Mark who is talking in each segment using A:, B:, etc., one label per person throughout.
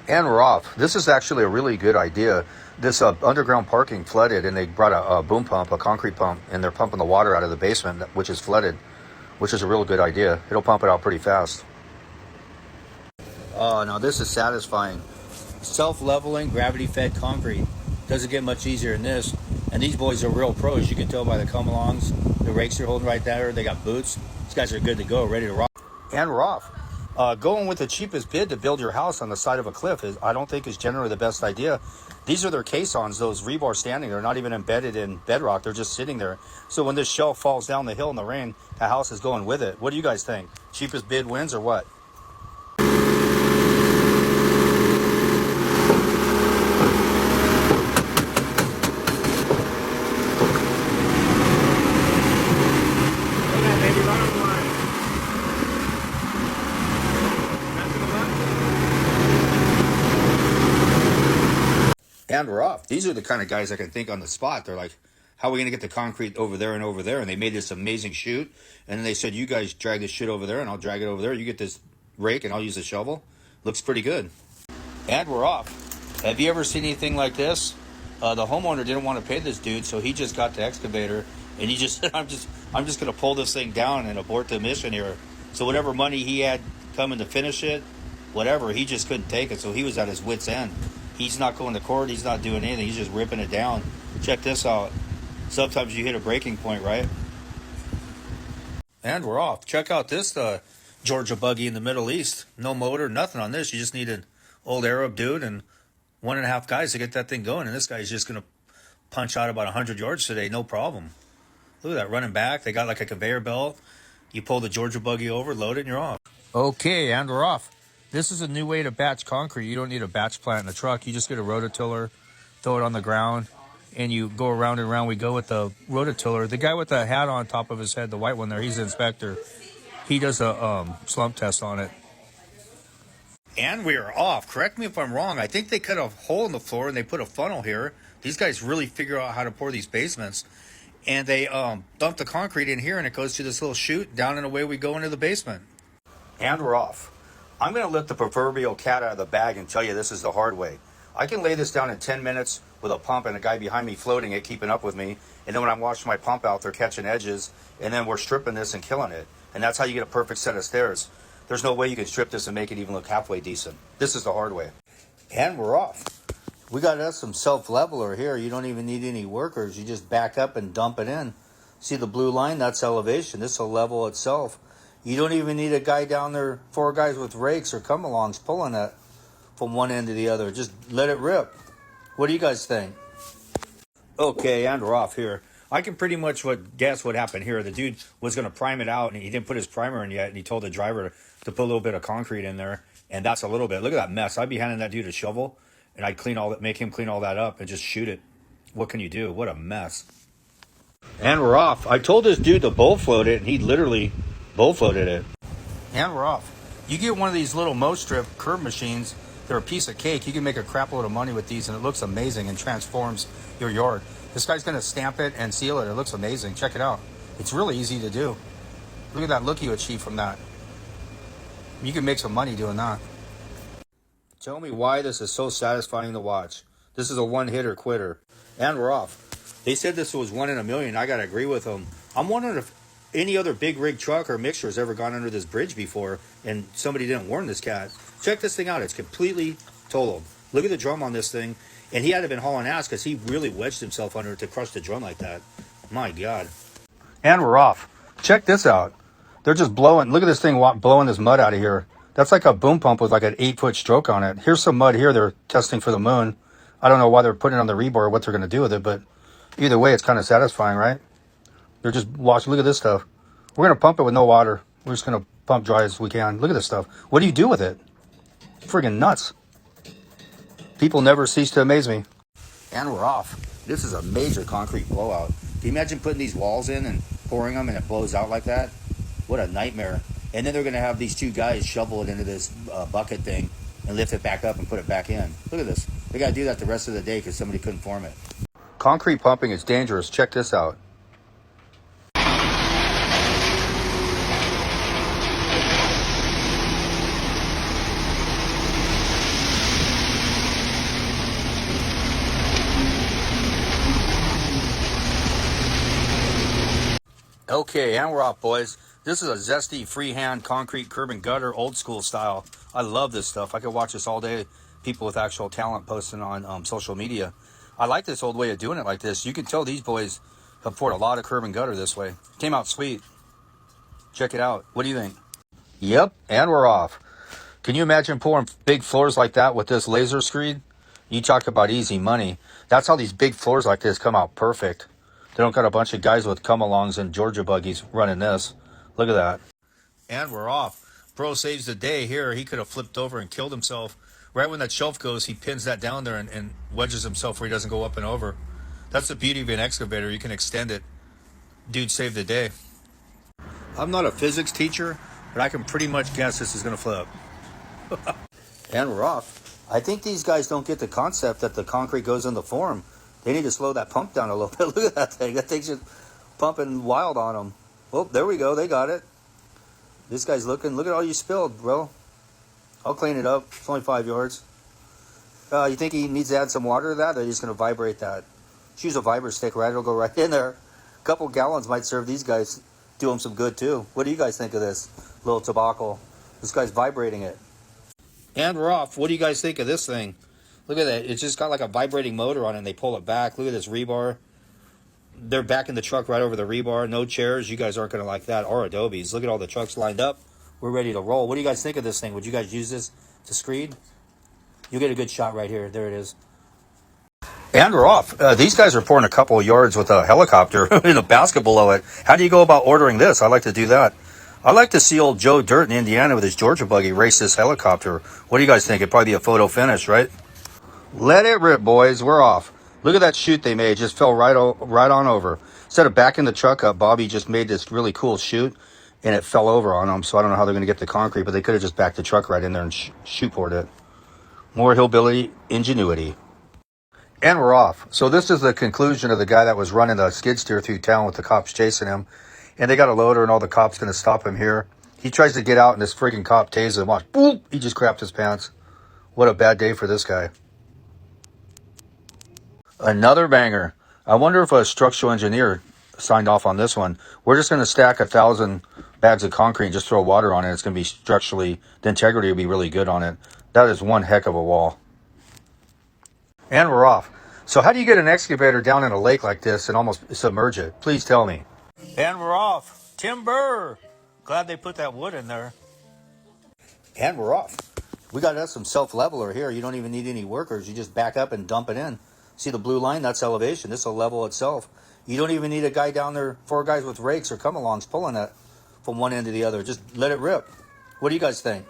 A: And we're off. This is actually a really good idea. This underground parking flooded, and they brought a boom pump, a concrete pump, and they're pumping the water out of the basement, which is flooded, which is a real good idea. It'll pump it out pretty fast. Oh, now this is satisfying. Self-leveling, gravity-fed concrete. Doesn't get much easier than this. And these boys are real pros. You can tell by the come-alongs, the rakes they're holding right there. They got boots. These guys are good to go, ready to rock. And we're off. Going with the cheapest bid to build your house on the side of a cliff I don't think is generally the best idea. These are their caissons, those rebar standing. They're not even embedded in bedrock. They're just sitting there. So when this shelf falls down the hill in the rain, the house is going with it. What do you guys think? Cheapest bid wins or what? And we're off. These are the kind of guys I can think on the spot. They're like, how are we going to get the concrete over there and over there? And they made this amazing chute. And then they said, you guys drag this shit over there and I'll drag it over there. You get this rake and I'll use the shovel. Looks pretty good. And we're off. Have you ever seen anything like this? The homeowner didn't want to pay this dude, so he just got the excavator and he just said, I'm just going to pull this thing down and abort the mission here. So whatever money he had coming to finish it, whatever, he just couldn't take it. So he was at his wit's end. He's not going to court. He's not doing anything. He's just ripping it down. Check this out. Sometimes you hit a breaking point, right? And we're off. Check out this Georgia buggy in the Middle East. No motor, nothing on this. You just need an old Arab dude and 1.5 guys to get that thing going. And this guy's just going to punch out about 100 yards today. No problem. Look at that running back. They got like a conveyor belt. You pull the Georgia buggy over, load it, and you're off. Okay, and we're off. This is a new way to batch concrete. You don't need a batch plant in the truck. You just get a rototiller, throw it on the ground, and you go around and around. We go with the rototiller. The guy with the hat on top of his head, the white one there, he's the inspector. He does a slump test on it. And we are off. Correct me if I'm wrong. I think they cut a hole in the floor and they put a funnel here. These guys really figure out how to pour these basements. And they dump the concrete in here and it goes to this little chute down and away we go into the basement. And we're off. I'm going to let the proverbial cat out of the bag and tell you this is the hard way. I can lay this down in 10 minutes with a pump and a guy behind me floating it, keeping up with me. And then when I'm washing my pump out, they're catching edges. And then we're stripping this and killing it. And that's how you get a perfect set of stairs. There's no way you can strip this and make it even look halfway decent. This is the hard way. And we're off. We got us some self-leveler here. You don't even need any workers. You just back up and dump it in. See the blue line? That's elevation. This will level itself. You don't even need a guy down there, 4 guys with rakes or come-alongs pulling that from one end to the other. Just let it rip. What do you guys think? Okay, and we're off here. I can pretty much guess what happened here. The dude was going to prime it out, and he didn't put his primer in yet, and he told the driver to put a little bit of concrete in there, and that's a little bit. Look at that mess. I'd be handing that dude a shovel, and I'd make him clean all that up and just shoot it. What can you do? What a mess. And we're off. I told this dude to bull float it, and he literally bull floated it. And we're off. You get one of these little Mostrip curve machines, they're a piece of cake. You can make a crap load of money with these and it looks amazing and transforms your yard. This guy's going to stamp it and seal it. It looks amazing. Check it out. It's really easy to do. Look at that look you achieve from that. You can make some money doing that. Tell me why this is so satisfying to watch. This is a one-hitter quitter. And we're off. They said this was 1 in a million. I got to agree with them. I'm wondering if any other big rig truck or mixer has ever gone under this bridge before and somebody didn't warn this cat. Check this thing out. It's completely totaled. Look at the drum on this thing. And he had to have been hauling ass because he really wedged himself under it to crush the drum like that. My God. And we're off. Check this out. They're just blowing. Look at this thing blowing this mud out of here. That's like a boom pump with like an 8-foot stroke on it. Here's some mud here they're testing for the moon. I don't know why they're putting it on the rebar or what they're going to do with it, but either way, it's kind of satisfying, right? They're just washing. Look at this stuff. We're going to pump it with no water. We're just going to pump dry as we can. Look at this stuff. What do you do with it? It's friggin' nuts. People never cease to amaze me. And we're off. This is a major concrete blowout. Can you imagine putting these walls in and pouring them and it blows out like that? What a nightmare. And then they're going to have these 2 guys shovel it into this bucket thing and lift it back up and put it back in. Look at this. They got to do that the rest of the day because somebody couldn't form it. Concrete pumping is dangerous. Check this out. Okay, and we're off, boys. This is a zesty freehand concrete curb and gutter, old school style. I love this stuff. I could watch this all day. People with actual talent posting on social media. I like this old way of doing it like this. You can tell these boys have poured a lot of curb and gutter this way. Came out sweet. Check it out. What do you think? Yep, and we're off. Can you imagine pouring big floors like that with this laser screed? You talk about easy money. That's how these big floors like this come out perfect. They don't got a bunch of guys with come-alongs and Georgia buggies running this. Look at that. And we're off. Bro saves the day here. He could have flipped over and killed himself. Right when that shelf goes, he pins that down there and wedges himself where he doesn't go up and over. That's the beauty of an excavator. You can extend it. Dude saved the day. I'm not a physics teacher, but I can pretty much guess this is going to flip. And we're off. I think these guys don't get the concept that the concrete goes in the form. They need to slow that pump down a little bit. Look at that thing. That thing's just pumping wild on them. Oh, there we go. They got it. This guy's looking. Look at all you spilled, bro. I'll clean it up. It's only 5 yards. You think he needs to add some water to that? They're just going to vibrate that. Just use a vibra stick, right? It'll go right in there. A couple gallons might serve these guys. Do them some good, too. What do you guys think of this little tobacco? This guy's vibrating it. And we're off. What do you guys think of this thing? Look at that. It's just got like a vibrating motor on it, and they pull it back. Look at this rebar. They're backing the truck right over the rebar. No chairs. You guys aren't going to like that. Or Adobes. Look at all the trucks lined up. We're ready to roll. What do you guys think of this thing? Would you guys use this to screed? You'll get a good shot right here. There it is. And we're off. These guys are pouring a couple of yards with a helicopter in a basket below it. How do you go about ordering this? I like to do that. I like to see old Joe Dirt in Indiana with his Georgia buggy race this helicopter. What do you guys think? It'd probably be a photo finish, right? Let it rip, boys. We're off. Look at that chute they made. Just fell right on over. Instead of backing the truck up, Bobby just made this really cool chute, and it fell over on them. So I don't know how they're going to get the concrete, but they could have just backed the truck right in there and chute poured it. More hillbilly ingenuity. And we're off. So this is the conclusion of the guy that was running the skid steer through town with the cops chasing him. And they got a loader, and all the cops going to stop him here. He tries to get out, and this freaking cop tases him. Watch. Boop! He just crapped his pants. What a bad day for this guy. Another banger. I wonder if a structural engineer signed off on this one. We're just going to stack 1,000 bags of concrete and just throw water on it. It's going to be structurally, the integrity will be really good on it. That is one heck of a wall. And we're off. So how do you get an excavator down in a lake like this and almost submerge it? Please tell me. And we're off. Timber. Glad they put that wood in there. And we're off. We got us some self-leveler here. You don't even need any workers. You just back up and dump it in. See the blue line? That's elevation. This will level itself. You don't even need a guy down there, 4 guys with rakes or come-alongs pulling it from one end to the other. Just let it rip. What do you guys think?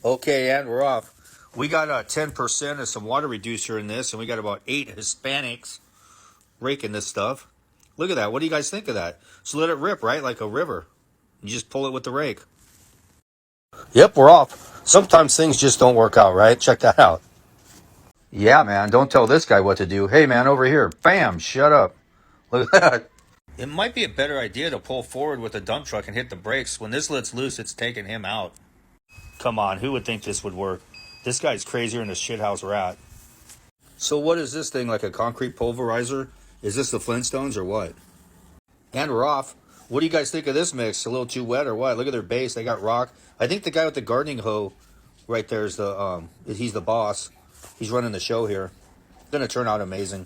A: Okay, and we're off. We got 10% of some water reducer in this, and we got about 8 Hispanics raking this stuff. Look at that. What do you guys think of that? So let it rip, right? Like a river. You just pull it with the rake. Yep, we're off. Sometimes things just don't work out, right? Check that out. Yeah, man, don't tell this guy what to do. Hey, man, over here. Bam, shut up. Look at that. It might be a better idea to pull forward with a dump truck and hit the brakes. When this lets loose, it's taking him out. Come on, who would think this would work? This guy's crazier than a shithouse rat. So what is this thing, like a concrete pulverizer? Is this the Flintstones or what? And we're off. What do you guys think of this mix? A little too wet or what? Look at their base. They got rock. I think the guy with the gardening hoe right there is he's the boss. He's running the show here. It's going to turn out amazing.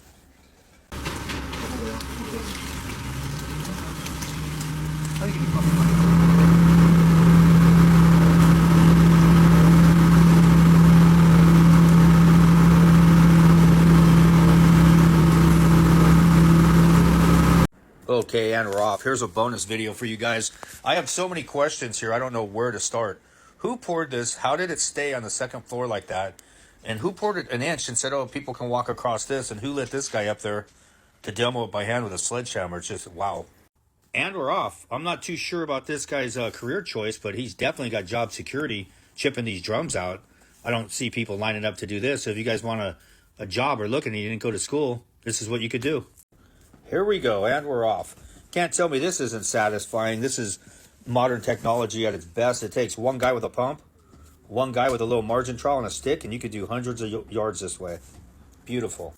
A: Okay, and we're off. Here's a bonus video for you guys. I have so many questions here. I don't know where to start. Who poured this? How did it stay on the second floor like that? And who poured it an inch and said, oh, people can walk across this? And who let this guy up there to demo it by hand with a sledgehammer? It's just, wow. And we're off. I'm not too sure about this guy's career choice, but he's definitely got job security chipping these drums out. I don't see people lining up to do this. So if you guys want a job or looking and you didn't go to school, this is what you could do. Here we go, and we're off. Can't tell me this isn't satisfying. This is modern technology at its best. It takes one guy with a pump, one guy with a little margin trowel and a stick, and you could do hundreds of yards this way. Beautiful.